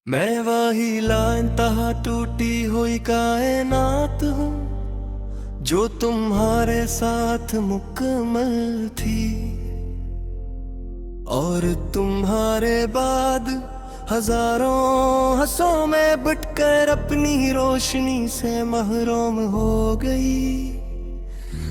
मैं वही लाइंतहा टूटी हुई कायनात हूँ जो तुम्हारे साथ मुकम्मल थी, और तुम्हारे बाद हजारों हंसों में बटकर अपनी रोशनी से महरूम हो गई।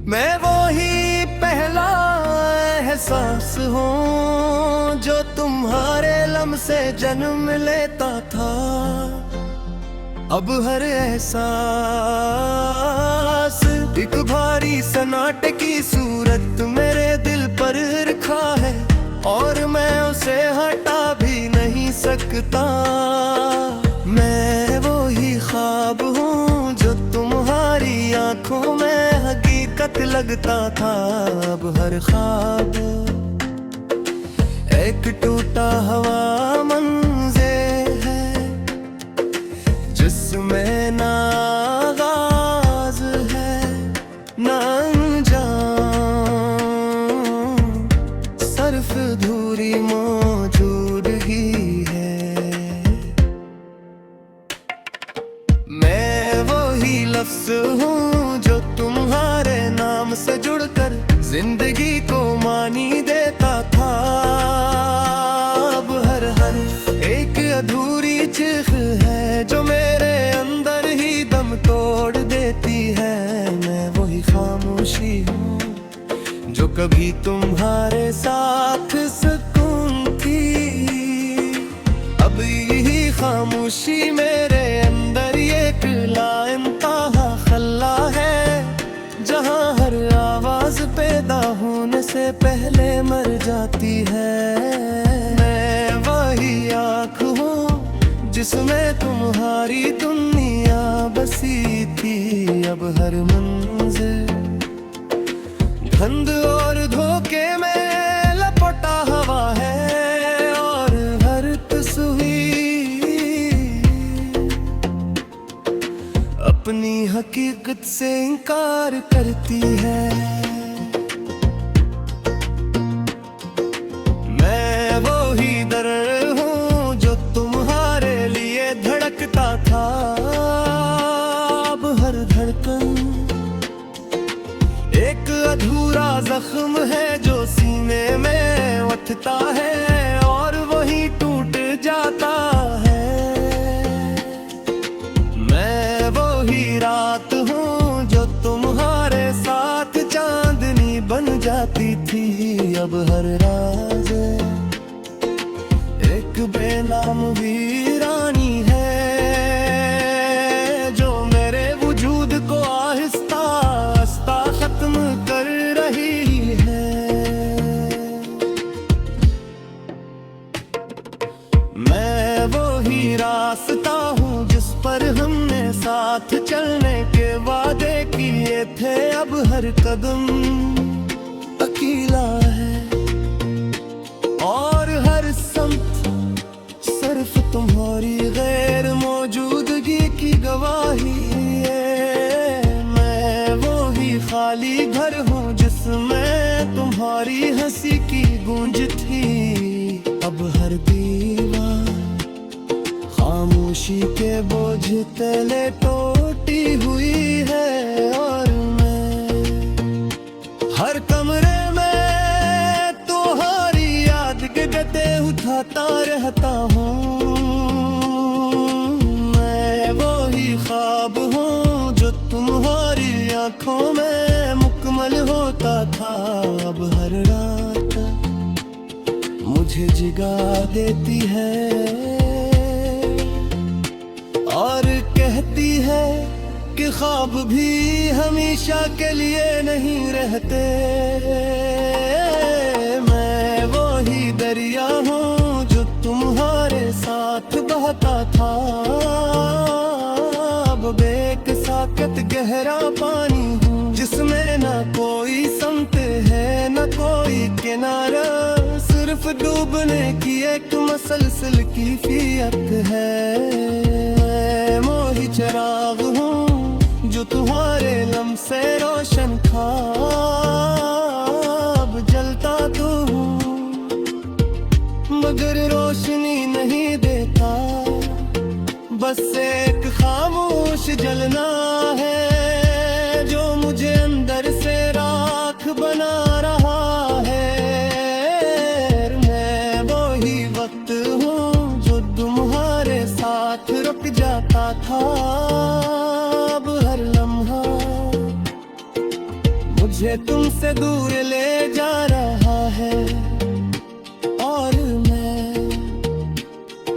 मैं वही पहला एहसास हूँ जो तुम्हारे लम्से जन्म लेता था। अब हर एहसास एक भारी सन्नाटे की सूरत मेरे दिल पर रखा है, और मैं उसे हटा भी नहीं सकता। मैं वही ख्वाब हूँ जो तुम्हारी आंखों में हकीकत लगता था। अब हर ख्वाब एक टूटा हुआ मंज़िल है जिसमें ना आगाज़ है ना अंजाम, सिर्फ अधूरी मौजूदगी है। मैं वही लफ्ज़ हूँ जो तुम्हारे नाम से जुड़कर जिंदगी को मानी देता था। अब हर एक अधूरी चीख है जो मेरे अंदर ही दम तोड़ देती है। मैं वही खामोशी हूँ जो कभी तुम्हारे साथ सुकून थी। अब यही खामोशी मेरे अंदर एक लाइंतहा खल्ला है, जहाँ हर आवाज पैदा होने से पहले मर जाती है। मैं वही आँख हूँ जिसमें तुम्हारी दुनिया बसी थी। अब हर मंजिल धुंध और धोखे में लपटा हवा है, और हर तस्वीर अपनी हकीकत से इनकार करती है। मैं वही दर्द हूँ जो तुम्हारे लिए धड़कता था। अब हर धड़कन एक अधूरा जख्म है जो सीने में उठता है और वही टूट जाता है। मैं वही रात हूँ जो तुम्हारे साथ चांदनी बन जाती थी। अब हर राज एक बेनाम वीरानी है जो मेरे वजूद को आहिस्ता आहिस्ता खत्म कर रही है। मैं वही रास्ता हूँ जिस पर हमने साथ चलने के वादे किए थे। अब हर कदम अकेला है और हर संत सिर्फ तुम्हारी गैर मौजूदगी की गवाही है। मैं वही खाली घर हूँ जिसमें तुम्हारी हंसी की गूंज थी। अब हर दीवार खामोशी के बोझ तले टूटी हुई है, और मैं हर कमरे में तुम्हारी याद के गते उठाता रहता हूँ। मैं वही ख्वाब हूँ जो तुम्हारी आंखों में मुकम्मल होता था। अब हर रात मुझे जगा देती है और कहती है कि ख्वाब भी हमेशा के लिए नहीं रहते। मैं वही दरिया हूँ जो तुम्हारे साथ बहता था। अब बेकसाकत गहरा पानी हूँ जिसमें ना कोई समत है ना कोई किनारा, सिर्फ डूबने की एक मसलसल की फियत है। मोही चिराग हूँ जो तुम्हारे लम्से रोशन ख्वाब जलता तो हूँ मगर रोशनी नहीं देता। बस एक खामोश जलना है जो मुझे अंदर से राख बना रहा है। मैं वही वक्त हूँ जो तुम्हारे साथ रुक जाता था। अब हर लम्हा मुझे तुमसे दूर ले जा रहा है और मैं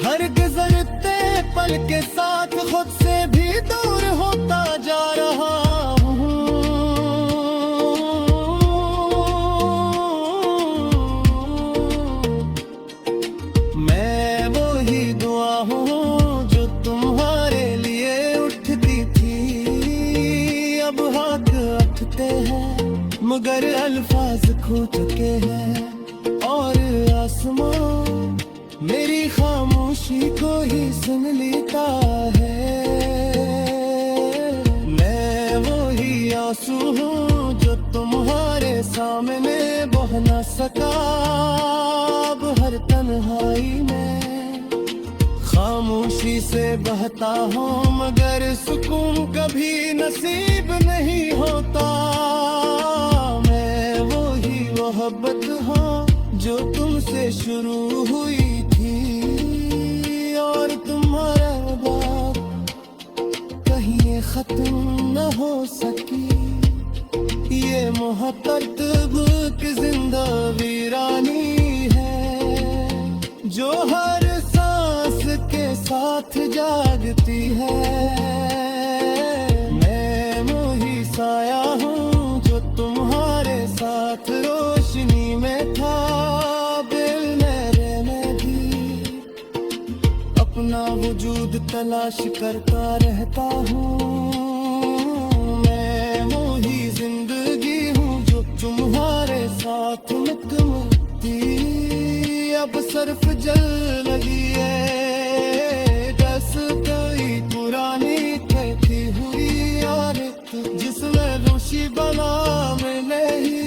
हर गुजरते पल के साथ खुद से भी दूर होता जा रहा हूँ। मैं वही दुआ हूँ जो तुम्हारे लिए उठती थी। अब हाथ उठते हैं मगर अल्फाज खो चुके हैं और आसमां मेरी खामोशी को ही सुन लेता है। मैं वही आंसू हूँ जो तुम्हारे सामने बह न सका। अब हर तन्हाई में खामोशी से बहता हूँ मगर सुकून कभी नसीब नहीं होता। मैं वही मोहब्बत हूँ जो तुमसे शुरू हुई थी और तुम्हारा बात कहीं खत्म न हो सकी। ये मोहब्बत की जिंदा वीरानी है जो हर सांस के साथ जागती है। मैं वही साया हूँ जो तुम्हारे साथ रोशनी में था। दिल मेरे में भी अपना वजूद तलाश करता रहता हूँ। मैं वही जिंदगी हूँ जो तुम्हारे साथ मिटती अब सिर्फ जल लगी है। बस कोई पुरानी कहती हुई यार जिसमें रोशी बना मिले ही।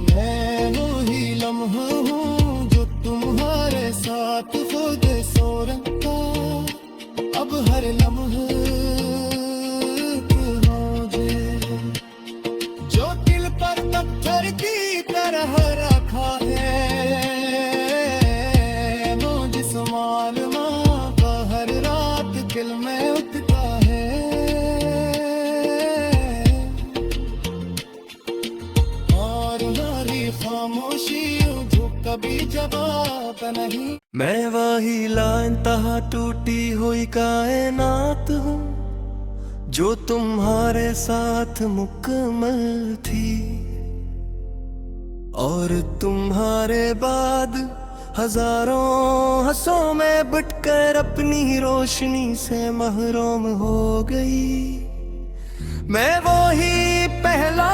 मैं वही लम्हा हूँ जो तुम्हारे साथ खुद सो रखा। अब हर लम्हा जो दिल पर पत्थर की तरह रखा है वो जिस मालूमा का हर रात दिल में उठता है। और हमारी खामोशी जो कभी जवाब नहीं। मैं वही लाइंतहा टूटी हुई कायनात हूँ जो तुम्हारे साथ मुकम्मल थी और तुम्हारे बाद हजारों हंसों में बटकर अपनी रोशनी से महरूम हो गई। मैं वही पहला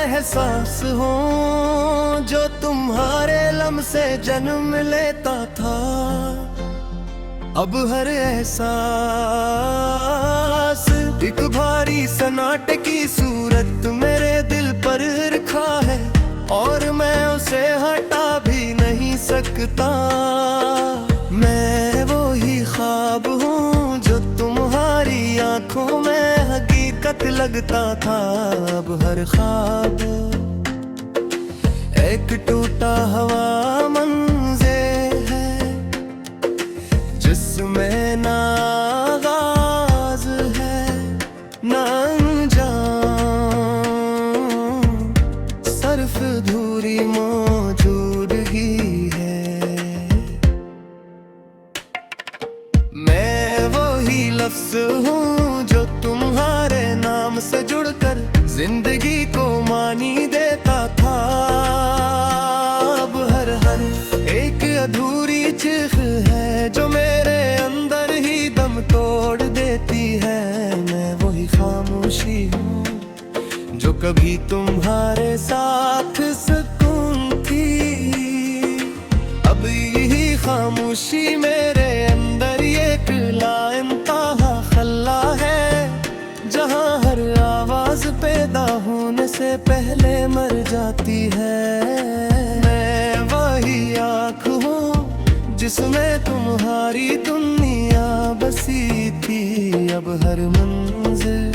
एहसास हूँ जो तुम्हारे लम्ह से जन्म लेता था। अब हर एहसास एक भारी सन्नाटे की सूरत मेरे दिल पर रखा है और मैं उसे हटा भी नहीं सकता। मैं वही ख्वाब हूँ जो तुम्हारी आंखों में हकीकत लगता था। अब हर ख्वाब एक टूटा हवा मंज़िल है जिसमें ना आगाज़ है ना अंजाम, सिर्फ धूरी मौजूदगी है। मैं वही लफ्ज़ हूँ जो तुम्हारे नाम से जुड़कर जिंदगी को मानी देता था। अब हर एक अधूरी चीख है जो मेरे अंदर ही दम तोड़ देती है। मैं वही खामोशी हूँ जो कभी तुम्हारे साथ सुकून थी। अब यही खामोशी मेरे अंदर एक लाइंतहा खल्ला है जहाँ हर आवाज पैदा होने से पहले मर जाती है। मैं वही आँख हूँ जिसमें तुम्हारी दुनिया बसी थी। अब हर मंजिल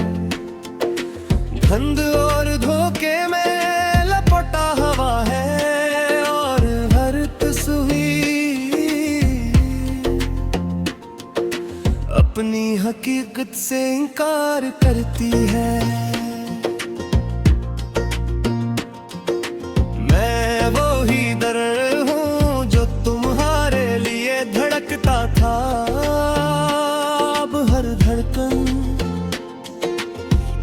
धंध और धोखे में लपटा हवा है, और हर तस्वीर अपनी हकीकत से इनकार करती है। मैं वो ही दर्द हूँ जो तुम्हारे लिए धड़कता था। अब हर धड़कन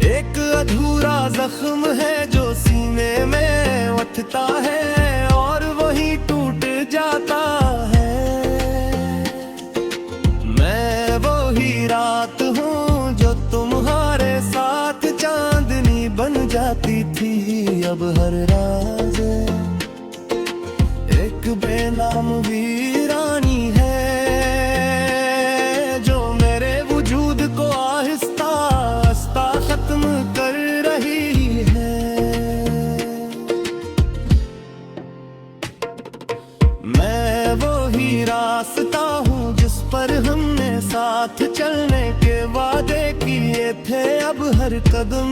एक अधूरा जख्म है जो सीने में उठता है और वही टूट जाता है। मैं वो ही रात हूँ जो तुम्हारे साथ चांदनी बन जाती थी। अब हर राज एक बेनाम वीरानी है जो मेरे वजूद को आहिस्ता आहिस्ता खत्म कर रही है। मैं वो ही रास्ता हूँ जिस पर हमने साथ चलने के वादे किए थे। अब हर कदम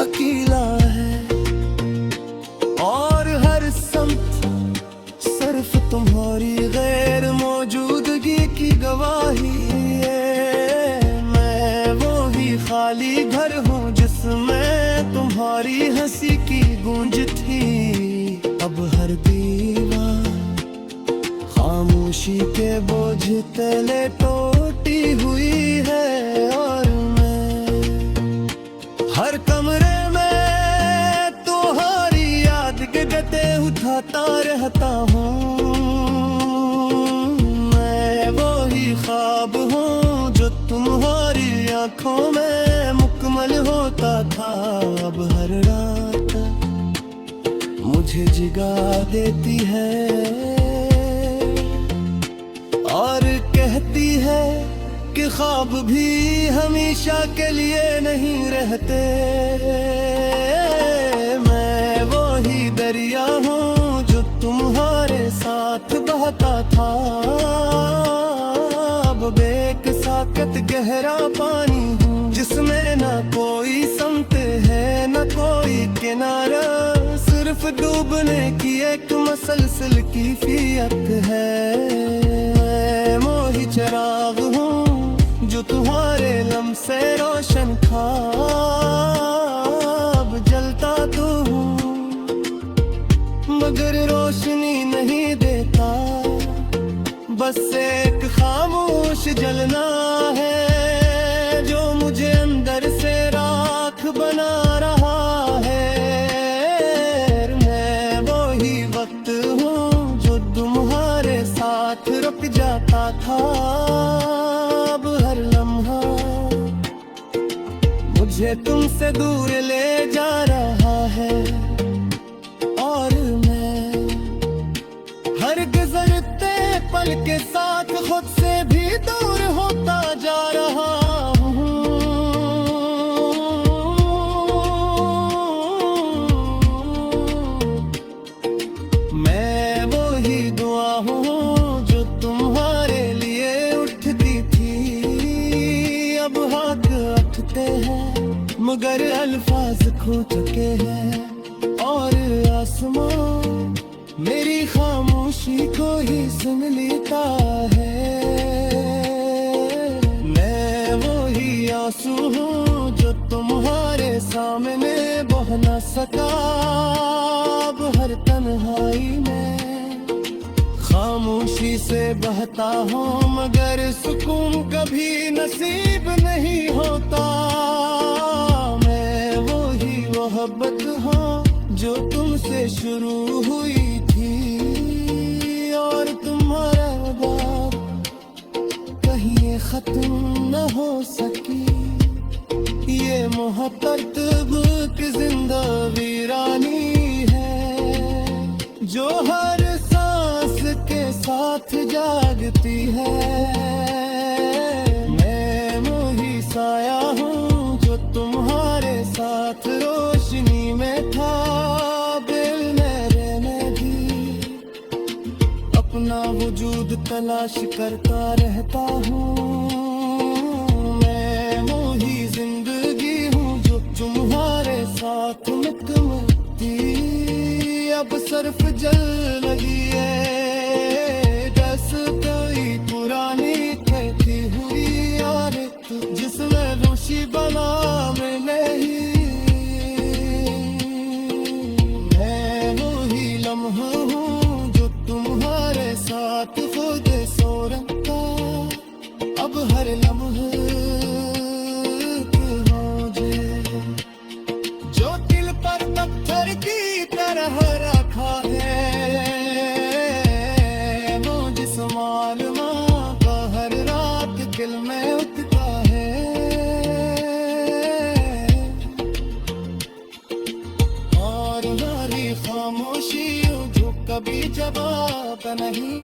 अकेला है और हर समत सिर्फ तुम्हारी गैर मौजूदगी की गवाही है। मैं वो ही खाली घर हूँ जिसमें तुम्हारी हंसी की गूंज थी। अब हर दीवार खामोशी के बोझ तले टूटी हुई है, और मैं हर कमरे में तुम्हारी याद के गते उठाता रहता हूँ। मैं वो ही ख्वाब हूँ जो तुम्हारी आंखों में मुकम्मल होता था। अब हर रात मुझे जिगा देती है और कहती है कि ख्वाब भी हमेशा के लिए नहीं रहते। मैं वो ही दरिया हूँ जो तुम्हारे साथ बहता था। अब बेकसाकत गहरा पानी हूँ जिसमें ना कोई समत है ना कोई किनारा, सिर्फ डूबने की एक मसलसल की फियत है। मोही चिराग हूँ जो तुम्हारे लम से रोशन था। अब जलता तो हूँ मगर रोशनी नहीं देता। बस एक खामोश जलना है जो मुझे अंदर से राख बना रहा है। मैं वो ही वक्त हूँ जो तुम्हारे साथ रुक जाता था। अब हर लम्हा मुझे तुमसे दूर ले जा रहा है, और मैं हर गुजरते पल के साथ खुद से भी दूर होता जा रहा हूँ। मैं वो ही दुआ हूँ जो तुम्हारे लिए उठती थी। अब हाथ उठते हैं मगर अल्फाज खो चुके हैं, और आसमां मेरी खामोशी को ही सुन लेता है। मैं वो ही आंसू हूँ जो तुम्हारे सामने बह न सका। अब हर तन्हाई में खामोशी से बहता हूँ मगर सुकून कभी नसीब नहीं होता। मैं वो ही मोहब्बत हूँ जो तुमसे शुरू हुई थी, और तुम्हारा बात कहीं खत्म न हो सकी। ये मोहब्बत की जिंदा वीरानी है जो हर सांस के साथ जागती है। मैं वो ही साया हूँ जो तुम्हारे साथ रोशनी में था। दिल मेरे में भी अपना वजूद खुद तलाश करता रहता हूँ। मैं वही जिंदगी हूँ जो तुम्हारे साथ मिटती अब सिर्फ जल रही है। जैसे कोई पुरानी कहती हुई यार जिसमें रोशी बना में नहीं। मैं वही लम्हा हूँ जो तुम्हारे साथ खुद सो रखा अब हर लम्हे मुझे जो दिल पर पत्थर की तरह रखा है। वो जिस मालूमा का हर रात दिल में उठता है। और हमारी खामोशी जो कभी जवाब नहीं।